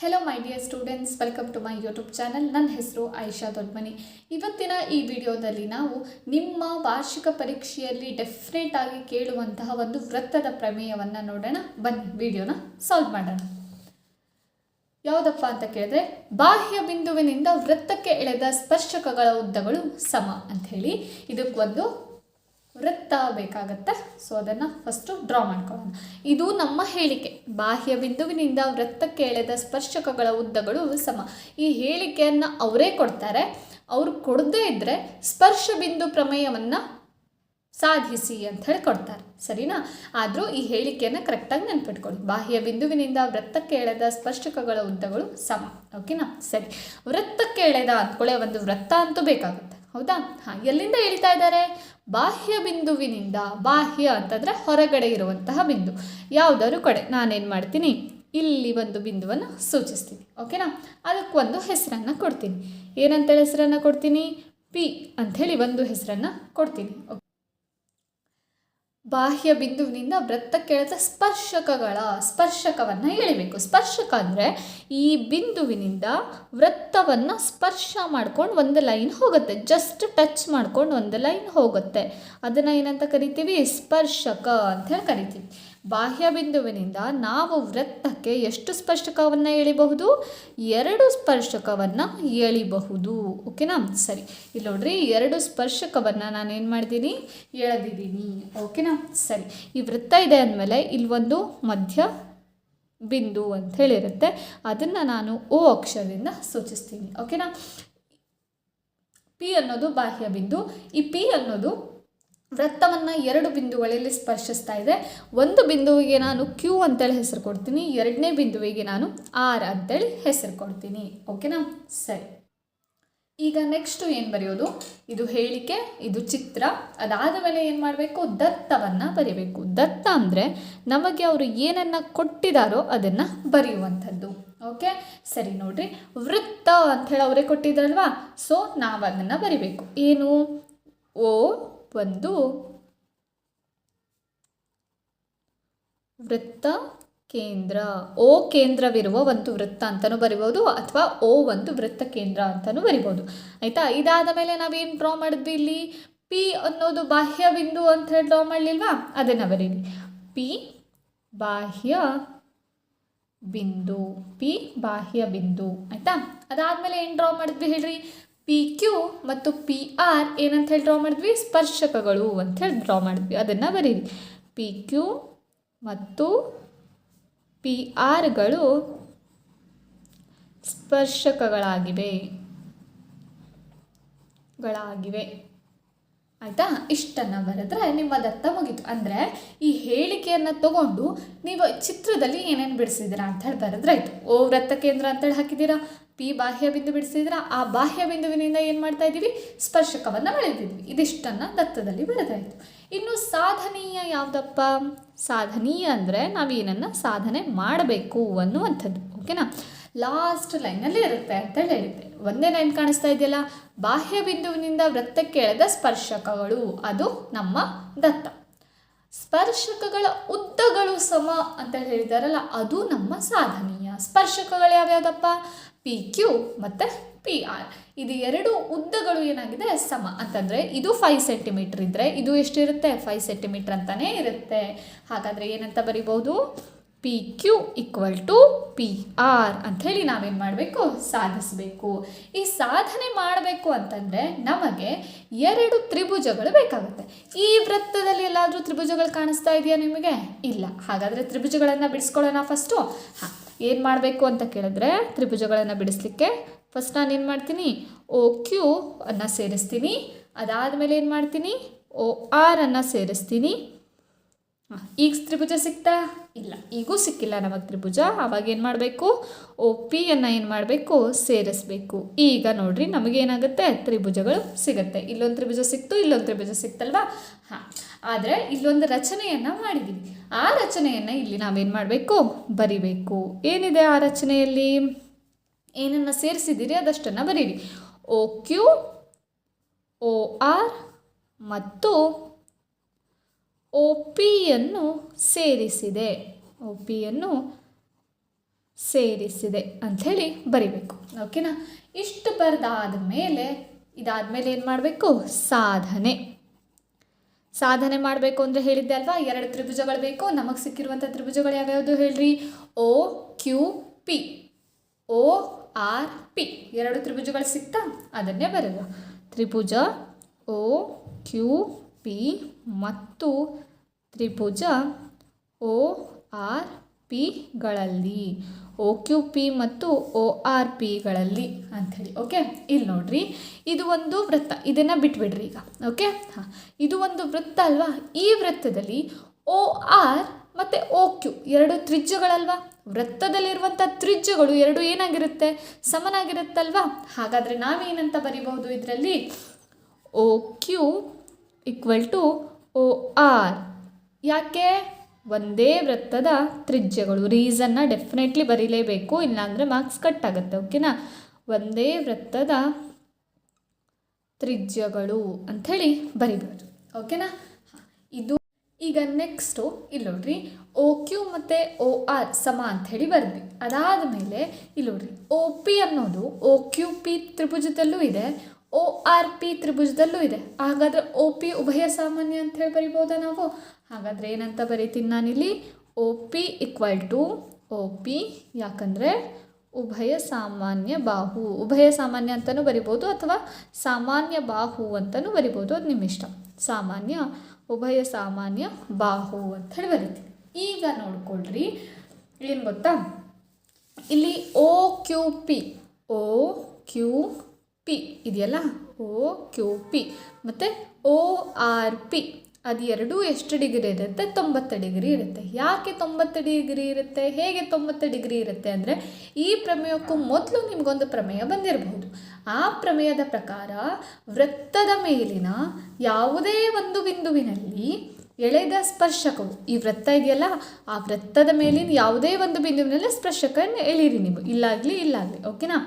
Hello my dear students, welcome to my YouTube channel. ನನ್ನ ಹೆಸರು ಆಯಿಷಾ ದೊಡ್ಮನಿ. ಇವತ್ತಿನ ಈ ವಿಡಿಯೋದಲ್ಲಿ ನಾವು ನಿಮ್ಮ ವಾರ್ಷಿಕ ಪರೀಕ್ಷೆಯಲ್ಲಿ ಡೆಫಿನೆಟ್ ಆಗಿ ಕೇಳುವಂತಹ ಒಂದು ವೃತ್ತದ ಪ್ರಮೇಯವನ್ನು ನೋಡೋಣ. ಬನ್ನಿ ವಿಡಿಯೋನ ಸಾಲ್ವ್ ಮಾಡೋಣ. ಯಾವುದಪ್ಪ ಅಂತ ಕೇಳಿದ್ರೆ, ಬಾಹ್ಯ ಬಿಂದುವಿನಿಂದ ವೃತ್ತಕ್ಕೆ ಎಳೆದ ಸ್ಪರ್ಶಕಗಳ ಉದ್ದಗಳು ಸಮ ಅಂತ ಹೇಳಿ ಇದಕ್ಕೊಂದು ವೃತ್ತ ಬೇಕಾಗತ್ತೆ. ಸೊ ಅದನ್ನು ಫಸ್ಟು ಡ್ರಾ ಮಾಡ್ಕೊಳ್ಳೋಣ. ಇದು ನಮ್ಮ ಹೇಳಿಕೆ. ಬಾಹ್ಯ ಬಿಂದುವಿನಿಂದ ವೃತ್ತಕ್ಕೆ ಎಳೆದ ಸ್ಪರ್ಶಕಗಳ ಉದ್ದಗಳು ಸಮ. ಈ ಹೇಳಿಕೆಯನ್ನು ಅವರೇ ಕೊಡ್ತಾರೆ. ಅವರು ಕೊಡದೇ ಇದ್ದರೆ ಸ್ಪರ್ಶ ಬಿಂದು ಪ್ರಮೇಯವನ್ನು ಸಾಧಿಸಿ ಅಂತ ಹೇಳಿ ಕೊಡ್ತಾರೆ, ಸರಿನಾ? ಆದರೂ ಈ ಹೇಳಿಕೆಯನ್ನು ಕರೆಕ್ಟಾಗಿ ನೆನ್ಪಿಟ್ಕೊಳ್ಳಿ. ಬಾಹ್ಯ ಬಿಂದುವಿನಿಂದ ವೃತ್ತಕ್ಕೆ ಎಳೆದ ಸ್ಪರ್ಶಕಗಳ ಉದ್ದಗಳು ಸಮ. ಓಕೆನಾ? ಸರಿ, ವೃತ್ತಕ್ಕೆ ಎಳೆದ ಅಂದ್ಕೊಳ್ಳೆ ಒಂದು ವೃತ್ತ ಅಂತೂ ಬೇಕಾಗುತ್ತೆ, ಹೌದಾ? ಹಾಂ, ಎಲ್ಲಿಂದ ಎಳಿತಾ ಇದ್ದಾರೆ? ಬಾಹ್ಯ ಬಿಂದುವಿನಿಂದ. ಬಾಹ್ಯ ಅಂತಂದರೆ ಹೊರಗಡೆ ಇರುವಂತಹ ಬಿಂದು. ಯಾವುದಾದ್ರು ಕಡೆ ನಾನೇನು ಮಾಡ್ತೀನಿ, ಇಲ್ಲಿ ಒಂದು ಬಿಂದುವನ್ನು ಸೂಚಿಸ್ತೀನಿ. ಓಕೆನಾ? ಅದಕ್ಕೊಂದು ಹೆಸರನ್ನು ಕೊಡ್ತೀನಿ. ಏನಂತೇಳಿ ಹೆಸರನ್ನು ಕೊಡ್ತೀನಿ? ಪಿ ಅಂಥೇಳಿ ಒಂದು ಹೆಸರನ್ನು ಕೊಡ್ತೀನಿ. ಬಾಹ್ಯ ಬಿಂದುವಿನಿಂದ ವೃತ್ತಕ್ಕೆ ಎಳೆದ ಸ್ಪರ್ಶಕವನ್ನು ಎಳಿಬೇಕು. ಸ್ಪರ್ಶಕ ಅಂದರೆ ಈ ಬಿಂದುವಿನಿಂದ ವೃತ್ತವನ್ನು ಸ್ಪರ್ಶ ಮಾಡ್ಕೊಂಡು ಒಂದು ಲೈನ್ ಹೋಗುತ್ತೆ. ಜಸ್ಟ್ ಟಚ್ ಮಾಡ್ಕೊಂಡು ಒಂದು ಲೈನ್ ಹೋಗುತ್ತೆ. ಅದನ್ನು ಏನಂತ ಕರಿತೀವಿ? ಸ್ಪರ್ಶಕ ಅಂತ ಹೇಳಿ ಕರಿತೀವಿ. ಬಾಹ್ಯ ಬಿಂದುವಿನಿಂದ ನಾವು ವೃತ್ತಕ್ಕೆ ಎಷ್ಟು ಸ್ಪರ್ಶಕವನ್ನು ಎಳಿಬಹುದು? 2 ಸ್ಪರ್ಶಕವನ್ನು ಎಳಿಬಹುದು. ಓಕೆನಾ? ಸರಿ, ಇಲ್ಲಿ ನೋಡ್ರಿ, 2 ಸ್ಪರ್ಶಕವನ್ನು ನಾನೇನು ಮಾಡಿದ್ದೀನಿ? ಎಳೆದಿದ್ದೀನಿ. ಓಕೆನಾ? ಸರಿ, ಈ ವೃತ್ತ ಇದೆ ಅಂದಮೇಲೆ ಇಲ್ಲಿ ಒಂದು ಮಧ್ಯ ಬಿಂದು ಅಂತ ಹೇಳಿರುತ್ತೆ. ಅದನ್ನು ನಾನು ಓ ಅಕ್ಷರದಿಂದ ಸೂಚಿಸ್ತೀನಿ. ಓಕೆನಾ? ಪಿ ಅನ್ನೋದು ಬಾಹ್ಯ ಬಿಂದು. ಈ ಪಿ ಅನ್ನೋದು ವೃತ್ತವನ್ನು 2 ಬಿಂದುಗಳಲ್ಲಿ ಸ್ಪರ್ಶಿಸ್ತಾ ಇದೆ. ಒಂದು ಬಿಂದುವಿಗೆ ನಾನು ಕ್ಯೂ ಅಂತೇಳಿ ಹೆಸರು ಕೊಡ್ತೀನಿ, ಎರಡನೇ ಬಿಂದುವಿಗೆ ನಾನು ಆರ್ ಅಂತೇಳಿ ಹೆಸರು ಕೊಡ್ತೀನಿ. ಓಕೆನಾ? ಸರಿ, ಈಗ ನೆಕ್ಸ್ಟು ಏನು ಬರೆಯೋದು? ಇದು ಹೇಳಿಕೆ, ಇದು ಚಿತ್ರ. ಅದಾದ ಮೇಲೆ ಏನು ಮಾಡಬೇಕು? ದತ್ತವನ್ನು ಬರೀಬೇಕು. ದತ್ತ ಅಂದರೆ ನಮಗೆ ಅವರು ಏನನ್ನು ಕೊಟ್ಟಿದ್ದಾರೋ ಅದನ್ನು ಬರೆಯುವಂಥದ್ದು. ಓಕೆ, ಸರಿ, ನೋಡ್ರಿ, ವೃತ್ತ ಅಂಥೇಳಿ ಅವರೇ ಕೊಟ್ಟಿದ್ದಾರಲ್ವಾ? ಸೊ ನಾವು ಅದನ್ನು ಬರಿಬೇಕು. ಏನು? ಓ ಒಂದು ವೃತ್ತ ಕೇಂದ್ರ. ಓ ಕೇಂದ್ರವಿರುವ ಒಂದು ವೃತ್ತ ಅಂತಲೂ ಬರಿಬೋದು, ಅಥವಾ ಓ ಒಂದು ವೃತ್ತ ಕೇಂದ್ರ ಅಂತಲೂ ಬರಿಬೋದು. ಆಯಿತಾ? ಇದಾದ ಮೇಲೆ ನಾವೇನು ಡ್ರಾ ಮಾಡಿದ್ವಿ? ಇಲ್ಲಿ ಪಿ ಅನ್ನೋದು ಬಾಹ್ಯ ಬಿಂದು ಅಂತ ಹೇಳಿ ಡ್ರಾ ಮಾಡಲಿಲ್ವಾ? ಅದನ್ನು ಬರೀರಿ. ಪಿ ಬಾಹ್ಯ ಬಿಂದು. ಪಿ ಬಾಹ್ಯ ಬಿಂದು. ಆಯಿತಾ? ಅದಾದಮೇಲೆ ಏನು ಡ್ರಾ ಮಾಡಿದ್ವಿ ಹೇಳ್ರಿ? ಪಿ ಕ್ಯೂ ಮತ್ತು ಪಿ ಆರ್ ಏನಂತ ಹೇಳಿ ಡ್ರಾ ಮಾಡಿದ್ವಿ? ಸ್ಪರ್ಶಕಗಳು ಅಂಥೇಳಿ ಡ್ರಾ ಮಾಡಿದ್ವಿ. ಅದನ್ನು ಬರೀರಿ. ಪಿ ಕ್ಯೂ ಮತ್ತು ಪಿ ಆರ್ಗಳು ಸ್ಪರ್ಶಕಗಳಾಗಿವೆ. ಆಯಿತಾ? ಇಷ್ಟನ್ನು ಬರೆದ್ರೆ ನಿಮ್ಮ ದತ್ತ ಮುಗೀತು. ಅಂದರೆ ಈ ಹೇಳಿಕೆಯನ್ನು ತಗೊಂಡು ನೀವು ಚಿತ್ರದಲ್ಲಿ ಏನೇನು ಬಿಡಿಸಿದ್ದೀರಾ ಅಂಥೇಳಿ ಬರೆದ್ರಾಯ್ತು. ಓ ವೃತ್ತ ಕೇಂದ್ರ ಅಂತೇಳಿ ಹಾಕಿದ್ದೀರಾ, ಪಿ ಬಾಹ್ಯ ಬಿಂದು ಬಿಡಿಸಿದ್ದೀರಾ, ಆ ಬಾಹ್ಯ ಬಿಂದುವಿನಿಂದ ಏನು ಮಾಡ್ತಾ ಇದ್ದೀವಿ? ಸ್ಪರ್ಶಕವನ್ನು ಬರೆದಿದ್ವಿ. ಇದಿಷ್ಟನ್ನು ದತ್ತದಲ್ಲಿ ಬರೆದಾಯಿತು. ಇನ್ನು ಸಾಧನೀಯ ಯಾವುದಪ್ಪ? ಸಾಧನೀಯ ಅಂದರೆ ನಾವೇನನ್ನು ಸಾಧನೆ ಮಾಡಬೇಕು ಅನ್ನುವಂಥದ್ದು. ಓಕೆನಾ? ಲಾಸ್ಟ್ ಲೈನಲ್ಲಿ ಇರುತ್ತೆ ಅಂತೇಳಿ ಹೇಳಿದ್ದೆ. ಒಂದೇ ಲೈನ್ ಕಾಣಿಸ್ತಾ ಇದೆಯಲ್ಲ, ಬಾಹ್ಯ ಬಿಂದುವಿನಿಂದ ವೃತ್ತಕ್ಕೆ ಎಳೆದ ಸ್ಪರ್ಶಕಗಳು, ಅದು ನಮ್ಮ ದತ್ತ. ಸ್ಪರ್ಶಕಗಳ ಉದ್ದಗಳು ಸಮ ಅಂತೇಳಿ ಹೇಳಿದಾರಲ್ಲ, ಅದು ನಮ್ಮ ಸಾಧನೀಯ. ಸ್ಪರ್ಶಕಗಳು ಯಾವ್ಯಾವುದಪ್ಪ? ಪಿ ಕ್ಯೂ ಮತ್ತು ಪಿ ಆರ್. ಇದು 2 ಉದ್ದಗಳು ಏನಾಗಿದೆ? ಸಮ. ಅಂತಂದರೆ ಇದು 5 ಸೆಂಟಿಮೀಟ್ರ್ ಇದ್ದರೆ ಇದು ಎಷ್ಟಿರುತ್ತೆ? 5 ಸೆಂಟಿಮೀಟ್ರ್ ಅಂತಲೇ ಇರುತ್ತೆ. ಹಾಗಾದರೆ ಏನಂತ ಬರಿಬೋದು? P Q equal to P R ಅಂಥೇಳಿ ನಾವೇನು ಮಾಡಬೇಕು? ಸಾಧಿಸಬೇಕು. ಈ ಸಾಧನೆ ಮಾಡಬೇಕು ಅಂತಂದರೆ ನಮಗೆ 2 ತ್ರಿಭುಜಗಳು ಬೇಕಾಗುತ್ತೆ. ಈ ವೃತ್ತದಲ್ಲಿ ಎಲ್ಲಾದರೂ ತ್ರಿಭುಜಗಳು ಕಾಣಿಸ್ತಾ ಇದೆಯಾ ನಿಮಗೆ? ಇಲ್ಲ. ಹಾಗಾದರೆ ತ್ರಿಭುಜಗಳನ್ನು ಬಿಡಿಸ್ಕೊಳ್ಳೋಣ ಫಸ್ಟು. ಹಾಂ, ಏನು ಮಾಡಬೇಕು ಅಂತ ಕೇಳಿದ್ರೆ, ತ್ರಿಭುಜಗಳನ್ನು ಬಿಡಿಸ್ಲಿಕ್ಕೆ ಫಸ್ಟ್ ನಾನೇನು ಮಾಡ್ತೀನಿ? ಓ ಕ್ಯೂ ಅನ್ನು ಸೇರಿಸ್ತೀನಿ. ಅದಾದಮೇಲೆ ಏನು ಮಾಡ್ತೀನಿ? ಓ ಆರ್ ಅನ್ನು ಸೇರಿಸ್ತೀನಿ. ಈಗ ತ್ರಿಭುಜ ಸಿಗ್ತಾ? ಇಲ್ಲ, ಈಗೂ ಸಿಕ್ಕಿಲ್ಲ ನಮಗೆ ತ್ರಿಭುಜ. ಆವಾಗ ಏನು ಮಾಡಬೇಕು? ಓ ಪಿ ಅನ್ನು ಏನು ಮಾಡಬೇಕು? ಸೇರಿಸ್ಬೇಕು. ಈಗ ನೋಡ್ರಿ, ನಮಗೇನಾಗುತ್ತೆ? ತ್ರಿಭುಜಗಳು ಸಿಗುತ್ತೆ. ಇಲ್ಲೊಂದು ತ್ರಿಭುಜ ಸಿಕ್ತು, ಇಲ್ಲೊಂದು ತ್ರಿಭುಜ ಸಿಕ್ತಲ್ವಾ? ಹಾಂ, ಆದರೆ ಇಲ್ಲೊಂದು ರಚನೆಯನ್ನು ಮಾಡಿದ್ದೀವಿ. ಆ ರಚನೆಯನ್ನು ಇಲ್ಲಿ ನಾವೇನು ಮಾಡಬೇಕು? ಬರಿಬೇಕು. ಏನಿದೆ ಆ ರಚನೆಯಲ್ಲಿ? ಏನನ್ನು ಸೇರಿಸಿದ್ದೀರಿ ಅದಷ್ಟನ್ನು ಬರೀರಿ. ಓ ಕ್ಯೂ, ಓ ಆರ್ ಮತ್ತು ಒ ಪಿಯನ್ನು ಸೇರಿಸಿದೆ. ಒ ಪಿಯನ್ನು ಸೇರಿಸಿದೆ ಅಂಥೇಳಿ ಬರಿಬೇಕು. ಓಕೆನಾ? ಇಷ್ಟು ಬರೆದಾದ ಮೇಲೆ ಇದಾದಮೇಲೆ ಏನು ಮಾಡಬೇಕು? ಸಾಧನೆ ಮಾಡಬೇಕು ಅಂದರೆ ಹೇಳಿದ್ದೆ ಅಲ್ವಾ, 2 ತ್ರಿಭುಜಗಳು ಬೇಕು. ನಮಗೆ ಸಿಕ್ಕಿರುವಂಥ ತ್ರಿಭುಜಗಳು ಯಾವ್ಯಾವುದು ಹೇಳ್ರಿ? O Q P, O R P 2 ತ್ರಿಭುಜಗಳು ಸಿಕ್ತಾ? ಅದನ್ನೇ ಬರೆಯುವ. ತ್ರಿಭುಜ O Q P ಮತ್ತು ತ್ರಿಭುಜ O R Pಗಳಲ್ಲಿ, OQP ಮತ್ತು ORPಗಳಲ್ಲಿ ಅಂಥೇಳಿ. ಓಕೆ, ಇಲ್ಲಿ ನೋಡ್ರಿ, ಇದು ಒಂದು ವೃತ್ತ, ಇದನ್ನು ಬಿಟ್ಬಿಡ್ರಿ ಈಗ. ಓಕೆ, ಹಾಂ, ಇದು ಒಂದು ವೃತ್ತ ಅಲ್ವಾ? ಈ ವೃತ್ತದಲ್ಲಿ OR ಮತ್ತು OQ 2 ತ್ರಿಜ್ಯಗಳಲ್ವಾ? ವೃತ್ತದಲ್ಲಿರುವಂಥ ತ್ರಿಜ್ಯಗಳು 2 ಏನಾಗಿರುತ್ತೆ? ಸಮನಾಗಿರುತ್ತಲ್ವಾ? ಹಾಗಾದರೆ ನಾವೇನಂತ ಬರಿಬಹುದು ಇದರಲ್ಲಿ? OQ = OR. ಯಾಕೆ? ಒಂದೇ ವೃತ್ತದ ತ್ರಿಜ್ಯಗಳು. ರೀಸನ್ನ ಡೆಫಿನೆಟ್ಲಿ ಬರೀಲೇಬೇಕು, ಇಲ್ಲಾಂದರೆ ಮಾರ್ಕ್ಸ್ ಕಟ್ ಆಗುತ್ತೆ. ಓಕೆನಾ? ಒಂದೇ ವೃತ್ತದ ತ್ರಿಜ್ಯಗಳು ಅಂಥೇಳಿ ಬರಿಬೋದು. ಓಕೆನಾ? ಇದು ಈಗ ನೆಕ್ಸ್ಟು ಇಲ್ಲಿ ನೋಡ್ರಿ, OQ ಮತ್ತು OR ಸಮ ಅಂಥೇಳಿ ಬರೆದ್ವಿ. ಅದಾದ ಮೇಲೆ ಇಲ್ಲಿ ನೋಡ್ರಿ, OP ಅನ್ನೋದು OQP ತ್ರಿಭುಜದಲ್ಲೂ ಇದೆ, ORP ತ್ರಿಭುಜದಲ್ಲೂ ಇದೆ. ಹಾಗಾದರೆ OP ಉಭಯ ಸಾಮಾನ್ಯ ಅಂಥೇಳಿ ಬರಿಬೋದಾ ನಾವು? ಹಾಗಾದರೆ ಏನಂತ ಬರೀತೀನಿ ನಾನಿಲ್ಲಿ? OP = OP, ಯಾಕಂದರೆ ಉಭಯ ಸಾಮಾನ್ಯ ಬಾಹು. ಉಭಯ ಸಾಮಾನ್ಯ ಅಂತಲೂ ಬರಿಬೋದು ಅಥವಾ ಸಾಮಾನ್ಯ ಬಾಹು ಅಂತಲೂ ಬರಿಬೋದು, ಅದು ನಿಮ್ಮ ಇಷ್ಟ. ಉಭಯ ಸಾಮಾನ್ಯ ಬಾಹು ಅಂಥೇಳಿ ಬರಿತೀನಿ. ಈಗ ನೋಡ್ಕೊಳ್ರಿ, ಏನು ಗೊತ್ತಾ, ಇಲ್ಲಿ OQP ಇದೆಯಲ್ಲ, OQP ಮತ್ತು ORP ಅದು ಎರಡೂ ಎಷ್ಟು ಡಿಗ್ರಿ ಇರುತ್ತೆ? 90 ಡಿಗ್ರಿ ಇರುತ್ತೆ. ಯಾಕೆ 90 ಡಿಗ್ರಿ ಇರುತ್ತೆ? ಹೇಗೆ 90 ಡಿಗ್ರಿ ಇರುತ್ತೆ ಅಂದರೆ, ಈ ಪ್ರಮೇಯಕ್ಕೂ ಮೊದಲು ನಿಮಗೊಂದು ಪ್ರಮೇಯ ಬಂದಿರಬಹುದು. ಆ ಪ್ರಮೇಯದ ಪ್ರಕಾರ ವೃತ್ತದ ಮೇಲಿನ ಯಾವುದೇ ಒಂದು ಬಿಂದುವಿನಲ್ಲಿ ಎಳೆದ ಸ್ಪರ್ಶಕವು, ಈ ವೃತ್ತ ಇದೆಯಲ್ಲ, ಆ ವೃತ್ತದ ಮೇಲಿನ ಯಾವುದೇ ಒಂದು ಬಿಂದುವಿನಲ್ಲಿ ಸ್ಪರ್ಶಕವನ್ನು ಎಳೀರಿ ನೀವು, ಇಲ್ಲಾಗಲಿ. ಓಕೆನಾ?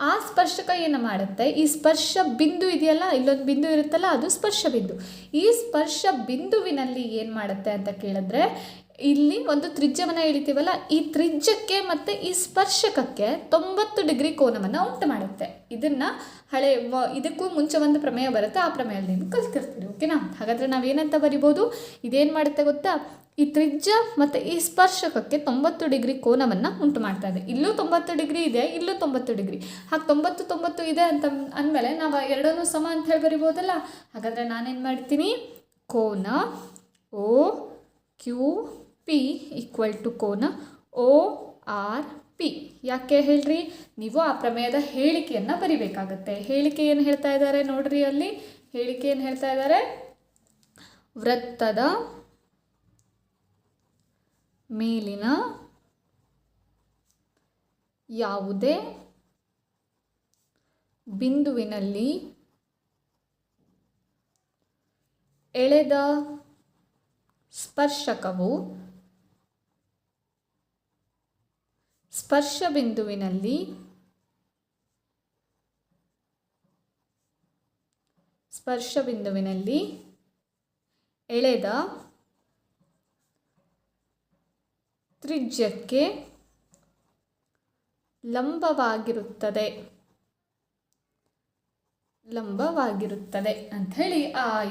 ಆ ಸ್ಪರ್ಶಕ ಏನು ಮಾಡುತ್ತೆ? ಈ ಸ್ಪರ್ಶ ಬಿಂದು ಇದೆಯಲ್ಲ, ಇಲ್ಲೊಂದು ಬಿಂದು ಇರುತ್ತಲ್ಲ, ಅದು ಸ್ಪರ್ಶ ಬಿಂದು. ಈ ಸ್ಪರ್ಶ ಬಿಂದುವಿನಲ್ಲಿ ಏನು ಮಾಡುತ್ತೆ ಅಂತ ಕೇಳಿದ್ರೆ, ಇಲ್ಲಿ ಒಂದು ತ್ರಿಜ್ಯವನ್ನು ಎಳಿತೀವಲ್ಲ, ಈ ತ್ರಿಜ್ಯಕ್ಕೆ ಮತ್ತು ಈ ಸ್ಪರ್ಶಕಕ್ಕೆ 90 ಡಿಗ್ರಿ ಕೋನವನ್ನು ಉಂಟು ಮಾಡುತ್ತೆ. ಇದನ್ನು ಇದಕ್ಕೂ ಮುಂಚೆ ಒಂದು ಪ್ರಮೇಯ ಬರುತ್ತೆ, ಆ ಪ್ರಮೇಯದಲ್ಲಿ ನೀವು ಕಲ್ತಿರ್ತೀರಿ. ಓಕೆನಾ? ಹಾಗಾದರೆ ನಾವೇನಂತ ಬರಿಬೋದು? ಇದೇನು ಮಾಡುತ್ತೆ ಗೊತ್ತಾ? ಈ ತ್ರಿಜ್ಯ ಮತ್ತು ಈ ಸ್ಪರ್ಶಕಕ್ಕೆ 90 ಡಿಗ್ರಿ ಕೋನವನ್ನು ಉಂಟು ಮಾಡ್ತಾ ಇದೆ. ಇಲ್ಲೂ 90 ಡಿಗ್ರಿ ಇದೆ, ಇಲ್ಲೂ 90 ಡಿಗ್ರಿ. ಹಾಗೆ 90 ಇದೆ ಅಂತ ಅಂದಮೇಲೆ ನಾವು ಎರಡನ್ನೂ ಸಮ ಅಂತ ಹೇಳಿ ಬರಿಬೋದಲ್ಲ. ಹಾಗಾದರೆ ನಾನೇನು ಮಾಡ್ತೀನಿ? ಕೋನ OQP = ಕೋನ ORP. ಯಾಕೆ ಹೇಳ್ರಿ? ನೀವು ಆ ಪ್ರಮೇಯದ ಹೇಳಿಕೆಯನ್ನು ಬರಿಬೇಕಾಗತ್ತೆ. ಹೇಳಿಕೆ ಏನು ಹೇಳ್ತಾ ಇದ್ದಾರೆ ನೋಡ್ರಿ, ಅಲ್ಲಿ ಹೇಳಿಕೆ ಏನು ಹೇಳ್ತಾ ಇದ್ದಾರೆ? ವೃತ್ತದ ಮೇಲಿನ ಯಾವುದೇ ಬಿಂದುವಿನಲ್ಲಿ ಎಳೆದ ಸ್ಪರ್ಶಕವು ಸ್ಪರ್ಶ ಬಿಂದುವಿನಲ್ಲಿ ಎಳೆದ ತ್ರಿಜ್ಯಕ್ಕೆ ಲಂಬವಾಗಿರುತ್ತದೆ ಅಂತ ಹೇಳಿ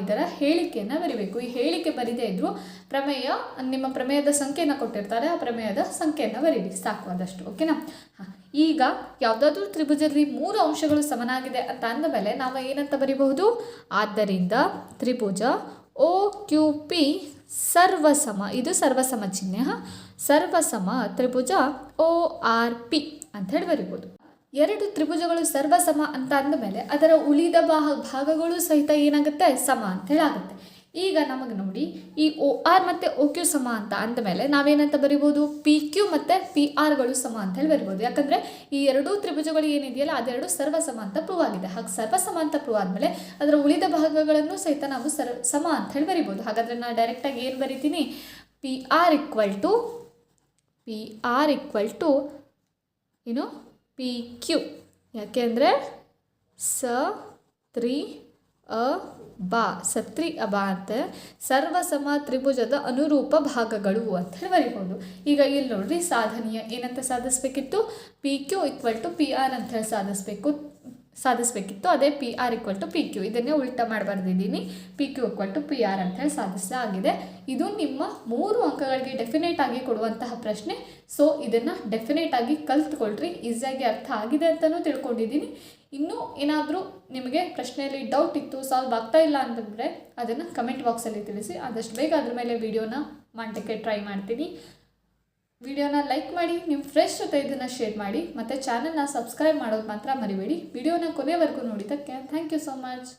ಇದರ ಹೇಳಿಕೆಯನ್ನು ಬರಿಬೇಕು. ಈ ಹೇಳಿಕೆ ಬರಿದೇ ಇದ್ದರೂ ಪ್ರಮೇಯ, ನಿಮ್ಮ ಪ್ರಮೇಯದ ಸಂಖ್ಯೆಯನ್ನು ಕೊಟ್ಟಿರ್ತಾರೆ, ಆ ಪ್ರಮೇಯದ ಸಂಖ್ಯೆಯನ್ನು ಬರೀರಿ, ಸಾಕು, ಅದಷ್ಟು. ಓಕೆನಾ? ಈಗ ಯಾವುದಾದ್ರೂ ತ್ರಿಭುಜದಲ್ಲಿ 3 ಅಂಶಗಳು ಸಮನಾಗಿದೆ ಅಂತ ಅಂದಮೇಲೆ ನಾವು ಏನಂತ ಬರಿಬಹುದು? ಆದ್ದರಿಂದ ತ್ರಿಭುಜ OQP ಸರ್ವಸಮ, ಇದು ಸರ್ವಸಮ ಚಿಹ್ನೆ, ಸರ್ವಸಮ ತ್ರಿಭುಜ ORP ಅಂತ ಹೇಳಿ ಬರಿಬೋದು. 2 ತ್ರಿಭುಜಗಳು ಸರ್ವಸಮ ಅಂತ ಅಂದಮೇಲೆ ಅದರ ಉಳಿದ ಭಾಗಗಳು ಸಹಿತ ಏನಾಗುತ್ತೆ? ಸಮ ಅಂತ ಹೇಳಾಗುತ್ತೆ. ಈಗ ನಮಗೆ ನೋಡಿ, ಈ OR ಮತ್ತು OQ ಸಮ ಅಂತ ಅಂದಮೇಲೆ ನಾವೇನಂತ ಬರಿಬೋದು? PQ ಮತ್ತು PRಗಳು ಸಮ ಅಂತ ಹೇಳಿ ಬರಿಬೋದು. ಯಾಕಂದರೆ ಈ 2 ತ್ರಿಭುಜಗಳು ಏನಿದೆಯಲ್ಲ, ಅದೆರಡು ಸರ್ವಸಮ ಅಂತ ಪ್ರೂವ್ ಆಗಿದೆ. ಹಾಗೆ ಸರ್ವಸಮ ಅಂತ ಪ್ರೂವ್ ಆದಮೇಲೆ ಅದರ ಉಳಿದ ಭಾಗಗಳನ್ನು ಸಹಿತ ನಾವು ಸಮ ಅಂತ ಹೇಳಿ ಬರಿಬೋದು. ಹಾಗಾದರೆ ನಾನು ಡೈರೆಕ್ಟಾಗಿ ಏನು ಬರಿತೀನಿ? PR PQ. ಯಾಕೆ ಅಂದರೆ ಸ ತ್ರಿ ಅ ಬಾ ಸತ್ರಿ ಅಬ ಅಂತ ಸರ್ವಸಮ ತ್ರಿಭುಜದ ಅನುರೂಪ ಭಾಗಗಳು ಅಂತ ಹೇಳಿ ಬರಿಬೋದು. ಈಗ ಇಲ್ಲಿ ನೋಡ್ರಿ ಸಾಧನೀಯ ಏನಂತ ಸಾಧಿಸ್ಬೇಕಿತ್ತು, P Q equal to P R ಅಂತ ಹೇಳಿ ಸಾಧಿಸ್ಬೇಕಿತ್ತು. ಅದೇ P R equal to P Q, ಇದನ್ನೇ ಉಲ್ಟಾ ಮಾಡಿ ಬರ್ದಿದ್ದೀನಿ. P Q equal to P R ಅಂತ ಹೇಳಿ ಸಾಧಿಸಲಾಗಿದೆ. ಇದು ನಿಮ್ಮ 3 ಅಂಕಗಳಿಗೆ ಡೆಫಿನೇಟ್ ಆಗಿ ಕೊಡುವಂತಹ ಪ್ರಶ್ನೆ. ಸೊ ಇದನ್ನು ಡೆಫಿನೇಟ್ ಆಗಿ ಕಲ್ತ್ಕೊಳ್ರಿ. ಈಸಿಯಾಗಿ ಅರ್ಥ ಆಗಿದೆ ಅಂತಲೂ ತಿಳ್ಕೊಂಡಿದ್ದೀನಿ. ಇನ್ನೂ ಏನಾದರೂ ನಿಮಗೆ ಪ್ರಶ್ನೆಯಲ್ಲಿ ಡೌಟ್ ಇತ್ತು, ಸಾಲ್ವ್ ಆಗ್ತಾ ಇಲ್ಲ ಅಂತಂದರೆ ಅದನ್ನು ಕಮೆಂಟ್ ಬಾಕ್ಸಲ್ಲಿ ತಿಳಿಸಿ. ಆದಷ್ಟು ಬೇಗ ಅದ್ರ ಮೇಲೆ ವಿಡಿಯೋನ ಮಾಡಲಿಕ್ಕೆ ಟ್ರೈ ಮಾಡ್ತೀನಿ. ವಿಡಿಯೋನ ಲೈಕ್ ಮಾಡಿ, ನಿಮ್ಮ ಫ್ರೆಂಡ್ಸ್ ಜೊತೆ ಇದನ್ನು ಶೇರ್ ಮಾಡಿ, ಮತ್ತು ಚಾನಲ್ನ ಸಬ್ಸ್ಕ್ರೈಬ್ ಮಾಡೋದು ಮಾತ್ರ ಮರಿಬೇಡಿ. ವಿಡಿಯೋನ ಕೊನೆವರೆಗೂ ನೋಡಿದ್ದಕ್ಕೆ ಥ್ಯಾಂಕ್ ಯು ಸೋ ಮಚ್.